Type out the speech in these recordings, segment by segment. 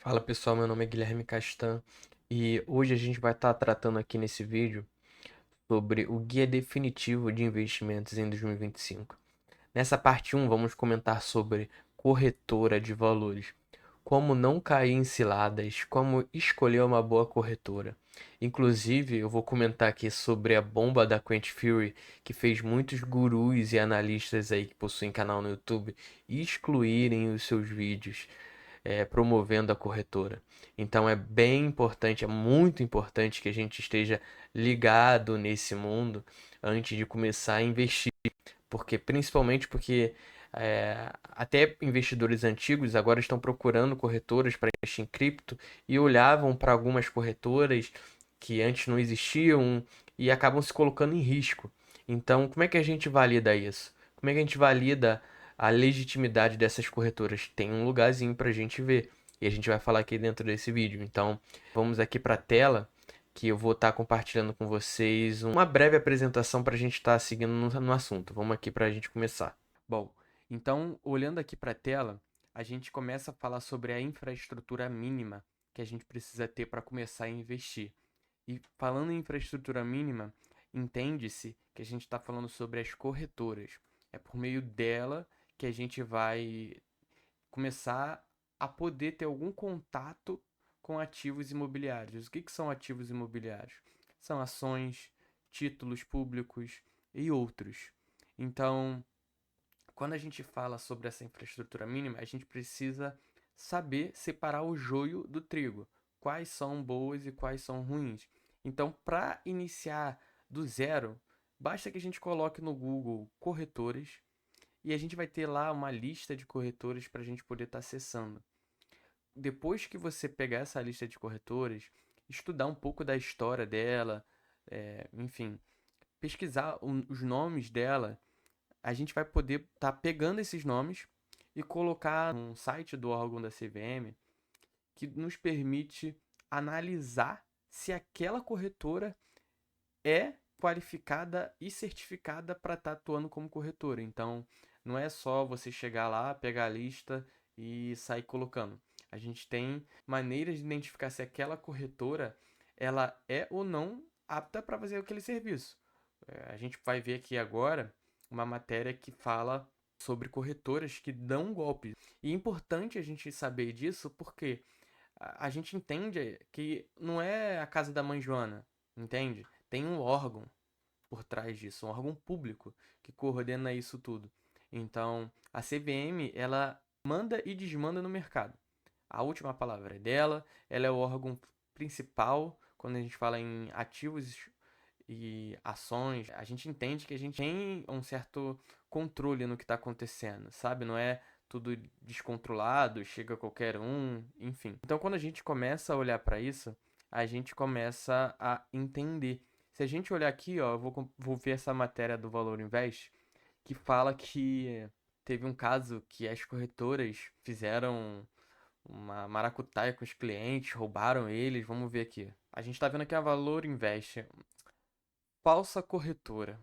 Fala pessoal, meu nome é Guilherme Castan e hoje a gente vai estar tratando aqui nesse vídeo sobre o Guia Definitivo de Investimentos em 2025. Nessa parte 1, vamos comentar sobre corretora de valores, como não cair em ciladas, como escolher uma boa corretora. Inclusive, eu vou comentar aqui sobre a bomba da Quant Fury, que fez muitos gurus e analistas aí que possuem canal no YouTube excluírem os seus vídeos promovendo a corretora. Então é bem importante, é muito importante que a gente esteja ligado nesse mundo antes de começar a investir, porque principalmente porque até investidores antigos agora estão procurando corretoras para investir em cripto e olhavam para algumas corretoras que antes não existiam e acabam se colocando em risco. Então, como é que a gente valida isso? Como é que a gente valida a legitimidade dessas corretoras? Tem um lugarzinho para a gente ver e a gente vai falar aqui dentro desse vídeo. Então, vamos aqui para a tela que eu vou estar compartilhando com vocês uma breve apresentação para a gente estar seguindo no assunto. Vamos aqui para a gente começar. Bom, então, olhando aqui para a tela, a gente começa a falar sobre a infraestrutura mínima que a gente precisa ter para começar a investir. E falando em infraestrutura mínima, entende-se que a gente está falando sobre as corretoras. É por meio dela que a gente vai começar a poder ter algum contato com ativos imobiliários. O que são ativos imobiliários? São ações, títulos públicos e outros. Então, quando a gente fala sobre essa infraestrutura mínima, a gente precisa saber separar o joio do trigo. Quais são boas e quais são ruins. Então, para iniciar do zero, basta que a gente coloque no Google corretores e a gente vai ter lá uma lista de corretores para a gente poder estar acessando. Depois que você pegar essa lista de corretores, estudar um pouco da história dela, enfim, pesquisar os nomes dela, a gente vai poder estar pegando esses nomes e colocar num site do órgão da CVM que nos permite analisar se aquela corretora é qualificada e certificada para estar atuando como corretora. Então, não é só você chegar lá, pegar a lista e sair colocando. A gente tem maneiras de identificar se aquela corretora ela é ou não apta para fazer aquele serviço. A gente vai ver aqui agora uma matéria que fala sobre corretoras que dão golpes. E é importante a gente saber disso porque a gente entende que não é a casa da mãe Joana, entende? Tem um órgão por trás disso, um órgão público que coordena isso tudo. Então, a CVM, ela manda e desmanda no mercado. A última palavra é dela, ela é o órgão principal quando a gente fala em ativos e ações. A gente entende que a gente tem um certo controle no que está acontecendo, sabe? Não é tudo descontrolado, chega qualquer um, enfim. Então, quando a gente começa a olhar para isso, a gente começa a entender. Se a gente olhar aqui, ó, vou ver essa matéria do Valor Invest, que fala que teve um caso que as corretoras fizeram uma maracutaia com os clientes, roubaram eles. Vamos ver aqui. A gente está vendo aqui a Valor Invest. Falsa corretora.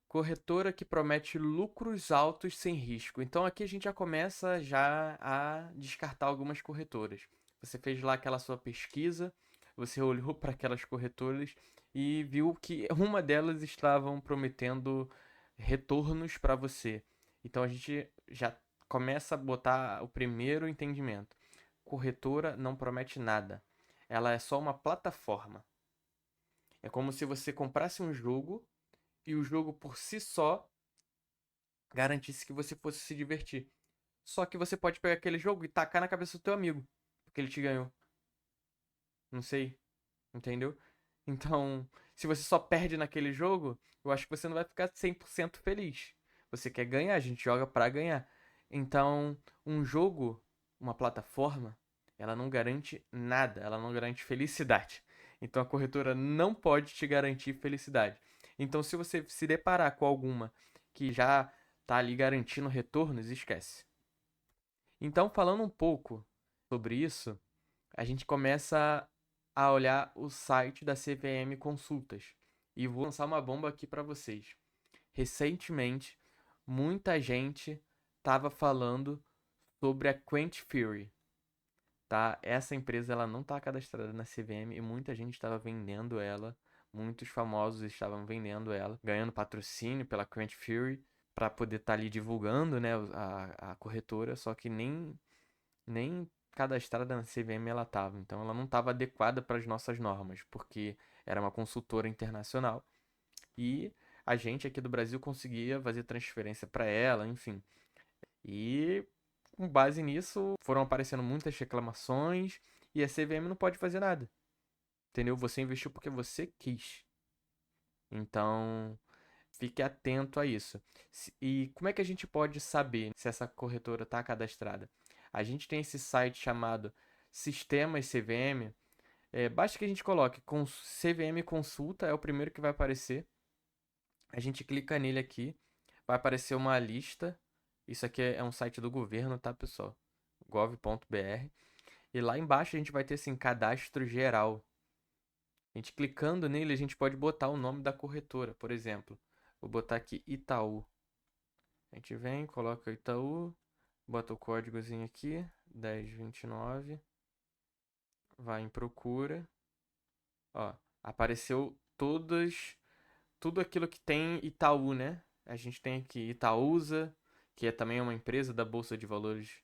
Corretora que promete lucros altos sem risco. Então aqui a gente já começa já a descartar algumas corretoras. Você fez lá aquela sua pesquisa, você olhou para aquelas corretoras e viu que uma delas estavam prometendo retornos para você. Então a gente já começa a botar o primeiro entendimento. Corretora não promete nada. Ela é só uma plataforma. É como se você comprasse um jogo e o jogo por si só garantisse que você fosse se divertir. Só que você pode pegar aquele jogo e tacar na cabeça do teu amigo, porque ele te ganhou. Não sei, entendeu? Então, se você só perde naquele jogo, eu acho que você não vai ficar 100% feliz. Você quer ganhar, a gente joga pra ganhar. Então, um jogo, uma plataforma, ela não garante nada, ela não garante felicidade. Então, a corretora não pode te garantir felicidade. Então, se você se deparar com alguma que já tá ali garantindo retornos, esquece. Então, falando um pouco sobre isso, a gente começa a olhar o site da CVM Consultas. E vou lançar uma bomba aqui para vocês. Recentemente, muita gente estava falando sobre a Quant Fury. tá? Essa empresa ela não está cadastrada na CVM e muita gente estava vendendo ela. Muitos famosos estavam vendendo ela, ganhando patrocínio pela Grant Fury para poder estar ali divulgando, né, a corretora, só que nem cadastrada na CVM ela estava. Então ela não estava adequada para as nossas normas, porque era uma consultora internacional e a gente aqui do Brasil conseguia fazer transferência para ela, enfim. E com base nisso foram aparecendo muitas reclamações e a CVM não pode fazer nada. Entendeu? Você investiu porque você quis. Então, fique atento a isso. E como é que a gente pode saber se essa corretora está cadastrada? A gente tem esse site chamado Sistemas CVM. Basta que a gente coloque CVM Consulta, é o primeiro que vai aparecer. A gente clica nele aqui, vai aparecer uma lista. Isso aqui é um site do governo, tá, pessoal? gov.br. E lá embaixo a gente vai ter assim, cadastro geral. A gente clicando nele, a gente pode botar o nome da corretora, por exemplo. Vou botar aqui Itaú. A gente vem, coloca Itaú, bota o códigozinho aqui, 1029, vai em procura. Ó, apareceu tudo aquilo que tem Itaú, né? A gente tem aqui Itaúsa, que é também uma empresa da Bolsa de Valores,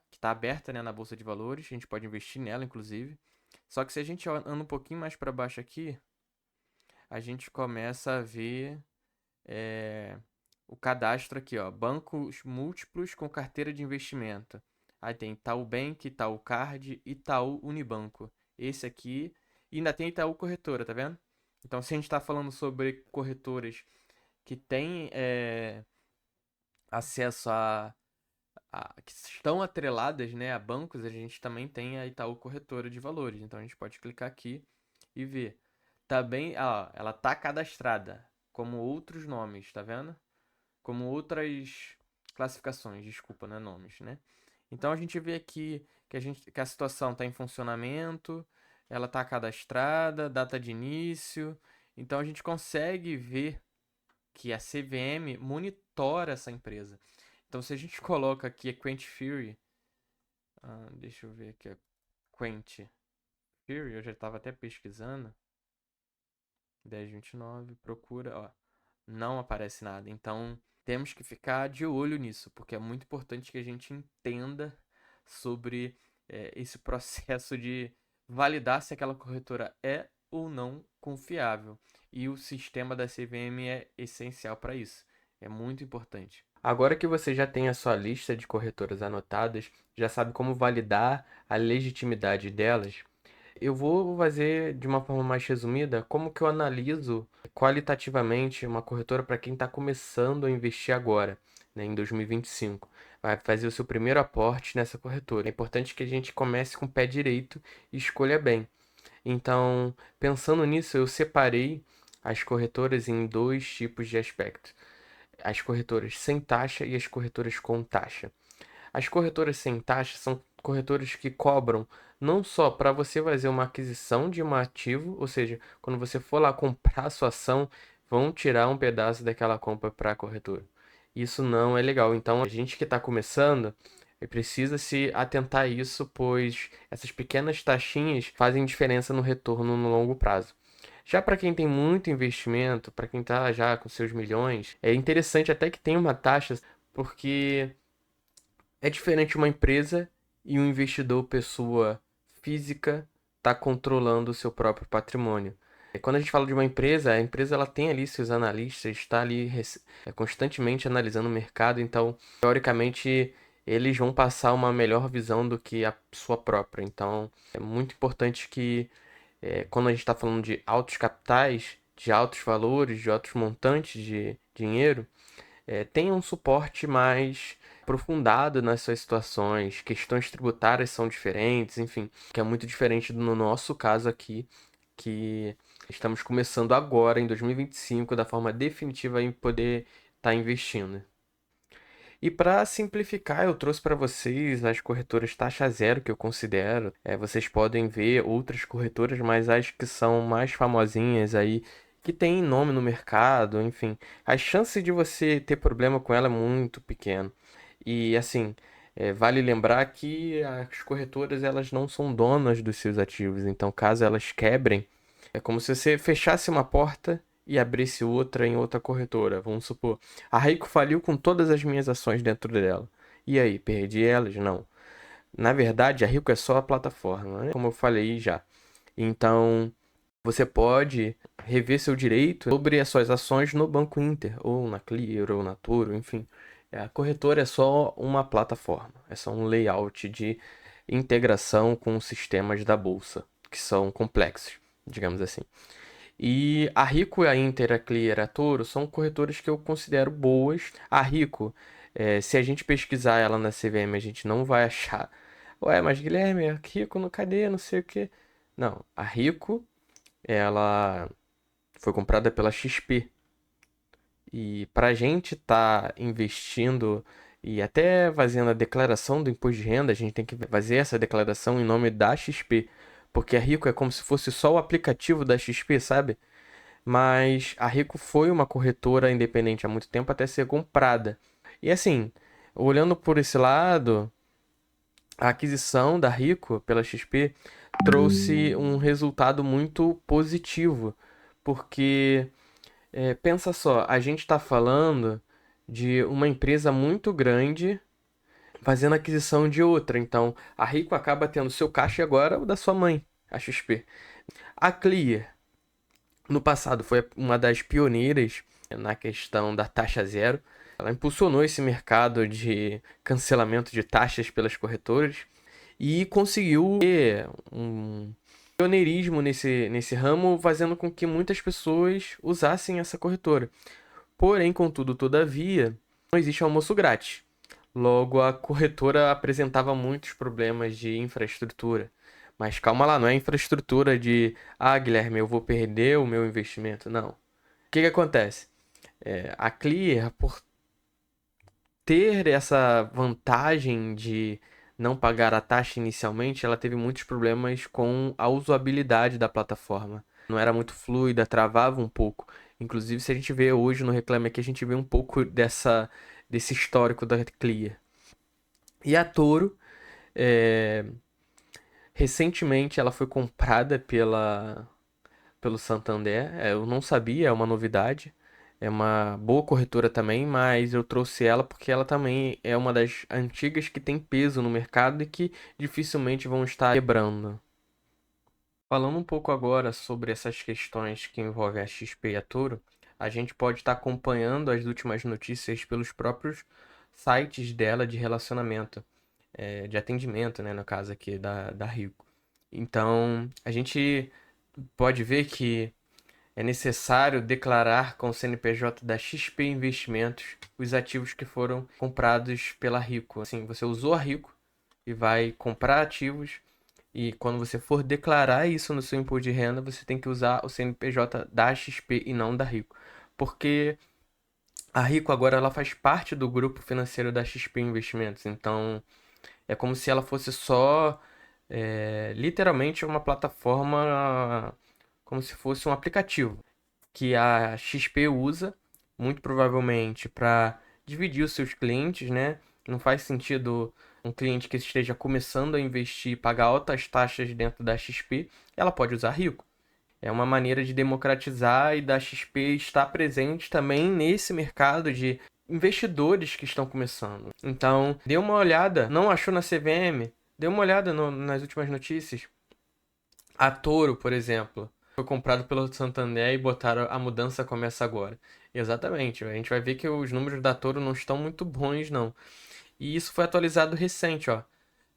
que está aberta, né, na Bolsa de Valores. A gente pode investir nela, inclusive. Só que se a gente anda um pouquinho mais para baixo aqui, a gente começa a ver o cadastro aqui, ó, bancos múltiplos com carteira de investimento. Aí tem Itaú Bank, Itaú Card, Itaú Unibanco. Esse aqui, e ainda tem Itaú Corretora, tá vendo? Então, se a gente está falando sobre corretoras que têm acesso que estão atreladas, né, a bancos, a gente também tem a Itaú Corretora de Valores. Então, a gente pode clicar aqui e ver. Também, ela tá cadastrada como outros nomes, tá vendo? Como outras classificações, desculpa, não é nomes, né? Então a gente vê aqui que a situação está em funcionamento, ela está cadastrada, data de início. Então a gente consegue ver que a CVM monitora essa empresa. Então se a gente coloca aqui a Quent Fury, deixa eu ver aqui a Quent Fury, eu já estava até pesquisando. 1029, procura, ó, não aparece nada. Então, temos que ficar de olho nisso, porque é muito importante que a gente entenda sobre esse processo de validar se aquela corretora é ou não confiável. E o sistema da CVM é essencial para isso. É muito importante. Agora que você já tem a sua lista de corretoras anotadas, já sabe como validar a legitimidade delas, eu vou fazer de uma forma mais resumida como que eu analiso qualitativamente uma corretora para quem está começando a investir agora, né, em 2025. Vai fazer o seu primeiro aporte nessa corretora. É importante que a gente comece com o pé direito e escolha bem. Então, pensando nisso, eu separei as corretoras em dois tipos de aspectos: as corretoras sem taxa e as corretoras com taxa. As corretoras sem taxa são corretoras que cobram não só para você fazer uma aquisição de um ativo, ou seja, quando você for lá comprar a sua ação, vão tirar um pedaço daquela compra para a corretora. Isso não é legal. Então, a gente que está começando precisa se atentar a isso, pois essas pequenas taxinhas fazem diferença no retorno no longo prazo. Já para quem tem muito investimento, para quem está já com seus milhões, é interessante até que tenha uma taxa, porque é diferente uma empresa e um investidor, pessoa física, está controlando o seu próprio patrimônio. Quando a gente fala de uma empresa, a empresa ela tem ali seus analistas, está ali constantemente analisando o mercado, então, teoricamente, eles vão passar uma melhor visão do que a sua própria. Então, é muito importante que, quando a gente está falando de altos capitais, de altos valores, de altos montantes de dinheiro, tenha um suporte mais aprofundado nas suas situações, questões tributárias são diferentes, enfim, que é muito diferente no nosso caso aqui, que estamos começando agora, em 2025, da forma definitiva em poder estar investindo. E para simplificar, eu trouxe para vocês as corretoras taxa zero que eu considero. Vocês podem ver outras corretoras, mas as que são mais famosinhas aí, que tem nome no mercado, enfim, a chance de você ter problema com ela é muito pequena. E assim, Vale lembrar que as corretoras elas não são donas dos seus ativos, então caso elas quebrem, é como se você fechasse uma porta e abrisse outra em outra corretora. Vamos supor, a Rico faliu com todas as minhas ações dentro dela. E aí, perdi elas? Não. Na verdade, a Rico é só a plataforma, né? Como eu falei já. Então, você pode rever seu direito sobre as suas ações no Banco Inter, ou na Clear, ou na Toro, enfim. A corretora é só uma plataforma, é só um layout de integração com os sistemas da bolsa, que são complexos, digamos assim. E a Rico, a Inter, a Clear, a Toro são corretoras que eu considero boas. A Rico, se a gente pesquisar ela na CVM, a gente não vai achar. Ué, mas Guilherme, a Rico, cadê? Não sei o quê. Não, a Rico, ela foi comprada pela XP. E para a gente estar investindo e até fazendo a declaração do imposto de renda, a gente tem que fazer essa declaração em nome da XP. Porque a Rico é como se fosse só o aplicativo da XP, sabe? Mas a Rico foi uma corretora independente há muito tempo até ser comprada. E assim, olhando por esse lado, a aquisição da Rico pela XP trouxe um resultado muito positivo, porque pensa só, a gente está falando de uma empresa muito grande fazendo aquisição de outra. Então, a Rico acaba tendo seu caixa e agora o da sua mãe, a XP. A Clear, no passado, foi uma das pioneiras na questão da taxa zero. Ela impulsionou esse mercado de cancelamento de taxas pelas corretoras e conseguiu ter um pioneirismo nesse ramo, fazendo com que muitas pessoas usassem essa corretora. Porém, contudo, todavia, não existe almoço grátis. Logo, a corretora apresentava muitos problemas de infraestrutura. Mas calma lá, não é infraestrutura de, Guilherme, eu vou perder o meu investimento. Não. O que que acontece? A Clear, por ter essa vantagem de não pagar a taxa inicialmente, ela teve muitos problemas com a usabilidade da plataforma. Não era muito fluida, travava um pouco. Inclusive, se a gente vê hoje no Reclame Aqui, a gente vê um pouco desse histórico da Clear. E a Toro, é, recentemente, ela foi comprada pelo Santander. Eu não sabia, é uma novidade. É uma boa corretora também, mas eu trouxe ela porque ela também é uma das antigas que tem peso no mercado e que dificilmente vão estar quebrando. Falando um pouco agora sobre essas questões que envolvem a XP e a Toro, a gente pode estar acompanhando as últimas notícias pelos próprios sites dela de relacionamento, de atendimento, né, no caso aqui da Rico. Então, a gente pode ver que é necessário declarar com o CNPJ da XP Investimentos os ativos que foram comprados pela Rico. Assim, você usou a Rico e vai comprar ativos, e quando você for declarar isso no seu imposto de renda, você tem que usar o CNPJ da XP e não da Rico. Porque a Rico agora ela faz parte do grupo financeiro da XP Investimentos. Então, é como se ela fosse só, literalmente, uma plataforma, como se fosse um aplicativo que a XP usa, muito provavelmente para dividir os seus clientes, né? Não faz sentido um cliente que esteja começando a investir e pagar altas taxas dentro da XP, ela pode usar Rico. É uma maneira de democratizar e da XP estar presente também nesse mercado de investidores que estão começando. Então, dê uma olhada, não achou na CVM? Dê uma olhada nas últimas notícias. A Toro, por exemplo, foi comprado pelo Santander e botaram a mudança começa agora. Exatamente, a gente vai ver que os números da Toro não estão muito bons, não. E isso foi atualizado recente, ó.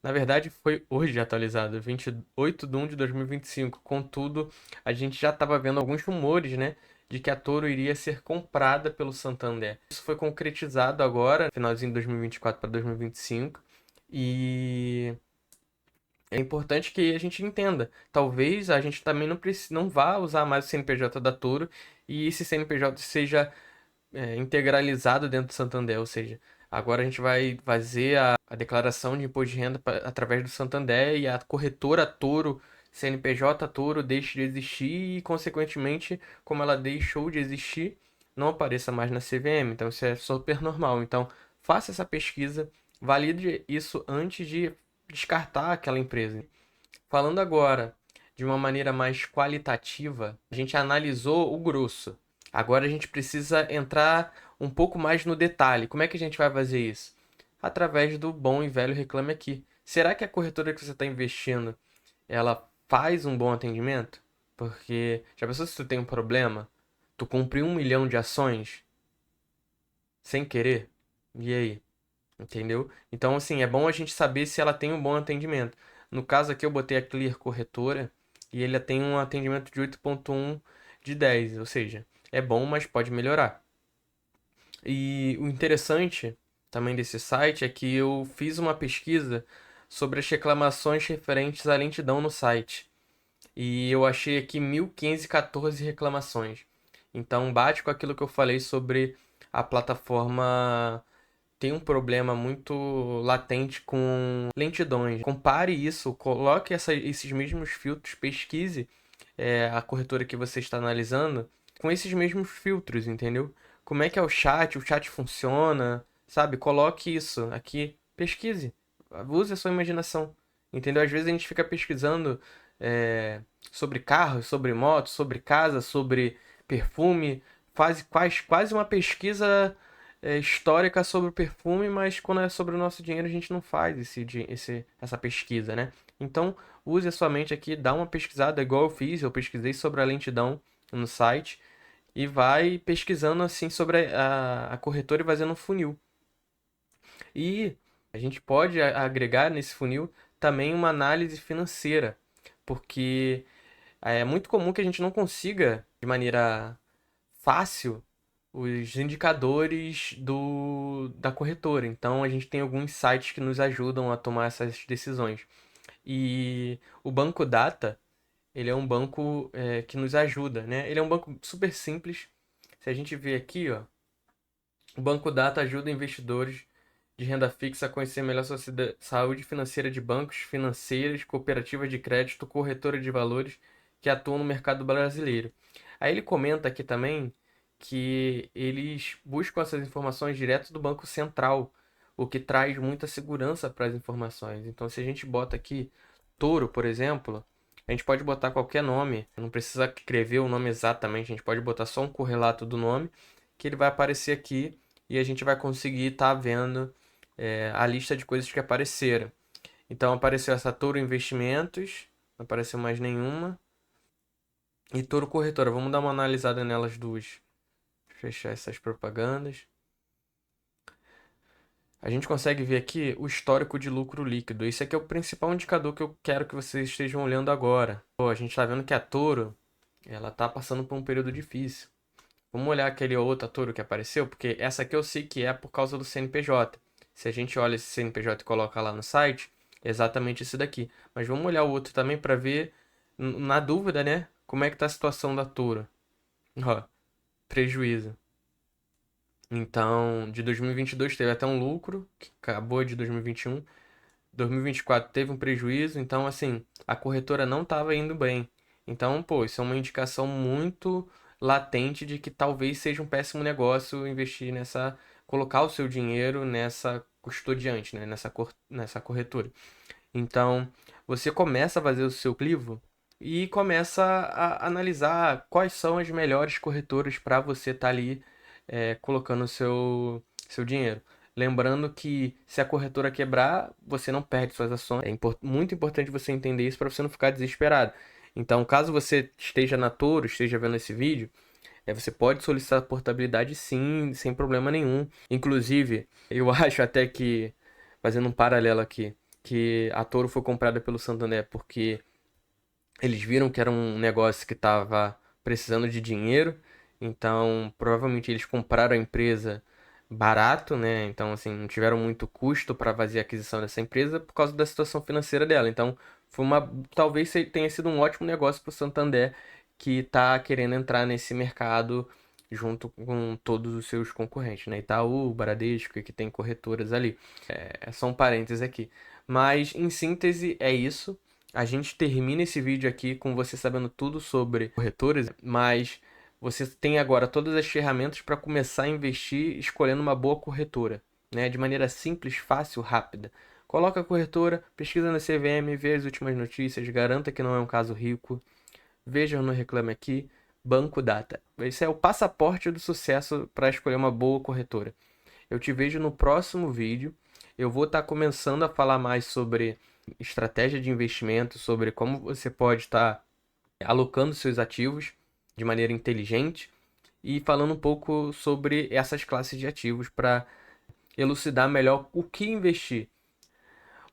Na verdade, foi hoje atualizado, 28 de 1 de 2025. Contudo, a gente já estava vendo alguns rumores, né, de que a Toro iria ser comprada pelo Santander. Isso foi concretizado agora, finalzinho de 2024 para 2025. E é importante que a gente entenda. Talvez a gente também não vá usar mais o CNPJ da Toro e esse CNPJ seja integralizado dentro do Santander. Ou seja, agora a gente vai fazer a declaração de imposto de renda através do Santander e a corretora Toro, CNPJ Toro, deixe de existir e, consequentemente, como ela deixou de existir, não apareça mais na CVM. Então, isso é super normal. Então, faça essa pesquisa. valide isso antes de descartar aquela empresa. Falando agora de uma maneira mais qualitativa, a gente analisou o grosso. Agora a gente precisa entrar um pouco mais no detalhe. Como é que a gente vai fazer isso? Através do bom e velho Reclame Aqui. Será que a corretora que você está investindo, ela faz um bom atendimento? Porque já pensou se tu tem um problema? Tu comprou 1 milhão de ações sem querer? E aí? Entendeu? Então, assim, é bom a gente saber se ela tem um bom atendimento. No caso aqui, eu botei a Clear Corretora e ele tem um atendimento de 8,1 de 10, ou seja, é bom, mas pode melhorar. E o interessante também desse site é que eu fiz uma pesquisa sobre as reclamações referentes à lentidão no site. E eu achei aqui 1.514 reclamações. Então bate com aquilo que eu falei sobre a plataforma tem um problema muito latente com lentidões. Compare isso, coloque esses mesmos filtros, pesquise a corretora que você está analisando com esses mesmos filtros, entendeu? Como é que é o chat funciona, sabe? Coloque isso aqui, pesquise, use a sua imaginação, entendeu? Às vezes a gente fica pesquisando sobre carros, sobre motos, sobre casa, sobre perfume, faz quase uma pesquisa histórica sobre o perfume, mas quando é sobre o nosso dinheiro a gente não faz essa pesquisa, né? Então, use a sua mente aqui, dá uma pesquisada, igual eu fiz, eu pesquisei sobre a lentidão no site e vai pesquisando assim sobre a corretora e fazendo um funil. E a gente pode agregar nesse funil também uma análise financeira, porque é muito comum que a gente não consiga, de maneira fácil, os indicadores da corretora. Então, a gente tem alguns sites que nos ajudam a tomar essas decisões. E o Banco Data, ele é um banco que nos ajuda, né? Ele é um banco super simples. Se a gente ver aqui, ó, o Banco Data ajuda investidores de renda fixa a conhecer melhor sua saúde financeira de bancos, financeiras, cooperativas de crédito, corretora de valores que atuam no mercado brasileiro. Aí ele comenta aqui também que eles buscam essas informações direto do Banco Central, o que traz muita segurança para as informações. Então, se a gente bota aqui Toro, por exemplo, a gente pode botar qualquer nome, não precisa escrever o nome exatamente, a gente pode botar só um correlato do nome, que ele vai aparecer aqui e a gente vai conseguir estar vendo a lista de coisas que apareceram. Então apareceu essa Toro Investimentos, não apareceu mais nenhuma. E Toro Corretora, vamos dar uma analisada nelas duas. Fechar essas propagandas. A gente consegue ver aqui o histórico de lucro líquido. Esse aqui é o principal indicador que eu quero que vocês estejam olhando agora. Pô, a gente está vendo que a Toro, ela está passando por um período difícil. Vamos olhar aquele outro Toro que apareceu, porque essa aqui eu sei que é por causa do CNPJ. Se a gente olha esse CNPJ e coloca lá no site, é exatamente esse daqui. Mas vamos olhar o outro também para ver, na dúvida, né? Como é que tá a situação da Toro. Ó, prejuízo. Então, de 2022 teve até um lucro, que acabou de 2021. 2024 teve um prejuízo, então assim, a corretora não estava indo bem. Então, pô, isso é uma indicação muito latente de que talvez seja um péssimo negócio investir colocar o seu dinheiro nessa custodiante, né, nessa corretora. Então, você começa a fazer o seu clivo e começa a analisar quais são as melhores corretoras para você estar ali colocando o seu dinheiro. Lembrando que se a corretora quebrar, você não perde suas ações. É muito importante você entender isso para você não ficar desesperado. Então, caso você esteja na Toro, esteja vendo esse vídeo, você pode solicitar portabilidade sim, sem problema nenhum. Inclusive, eu acho até que, fazendo um paralelo aqui, que a Toro foi comprada pelo Santander porque eles viram que era um negócio que estava precisando de dinheiro, então provavelmente eles compraram a empresa barato, né? Então, assim, não tiveram muito custo para fazer a aquisição dessa empresa por causa da situação financeira dela. Então, talvez tenha sido um ótimo negócio para o Santander que está querendo entrar nesse mercado junto com todos os seus concorrentes, né? Itaú, Bradesco, que tem corretoras ali. Só um parênteses aqui. Mas, em síntese, é isso. A gente termina esse vídeo aqui com você sabendo tudo sobre corretoras, mas você tem agora todas as ferramentas para começar a investir escolhendo uma boa corretora. né, de maneira simples, fácil, rápida. Coloca a corretora, pesquisa na CVM, vê as últimas notícias, garanta que não é um caso rico, veja no Reclame Aqui, Banco Data. Esse é o passaporte do sucesso para escolher uma boa corretora. Eu te vejo no próximo vídeo. Eu vou estar começando a falar mais sobre estratégia de investimento, sobre como você pode estar alocando seus ativos de maneira inteligente e falando um pouco sobre essas classes de ativos para elucidar melhor o que investir.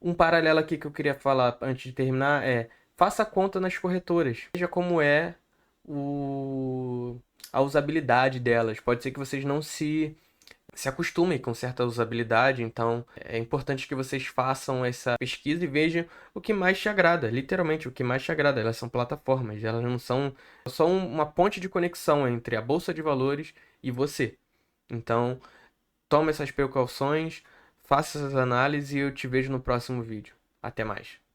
Um paralelo aqui que eu queria falar antes de terminar é: faça conta nas corretoras. Veja como é a usabilidade delas. Pode ser que vocês não se acostumem com certa usabilidade, então é importante que vocês façam essa pesquisa e vejam o que mais te agrada, literalmente o que mais te agrada. Elas são plataformas, elas não são só uma ponte de conexão entre a bolsa de valores e você. Então, tome essas precauções, faça essas análises e eu te vejo no próximo vídeo. Até mais.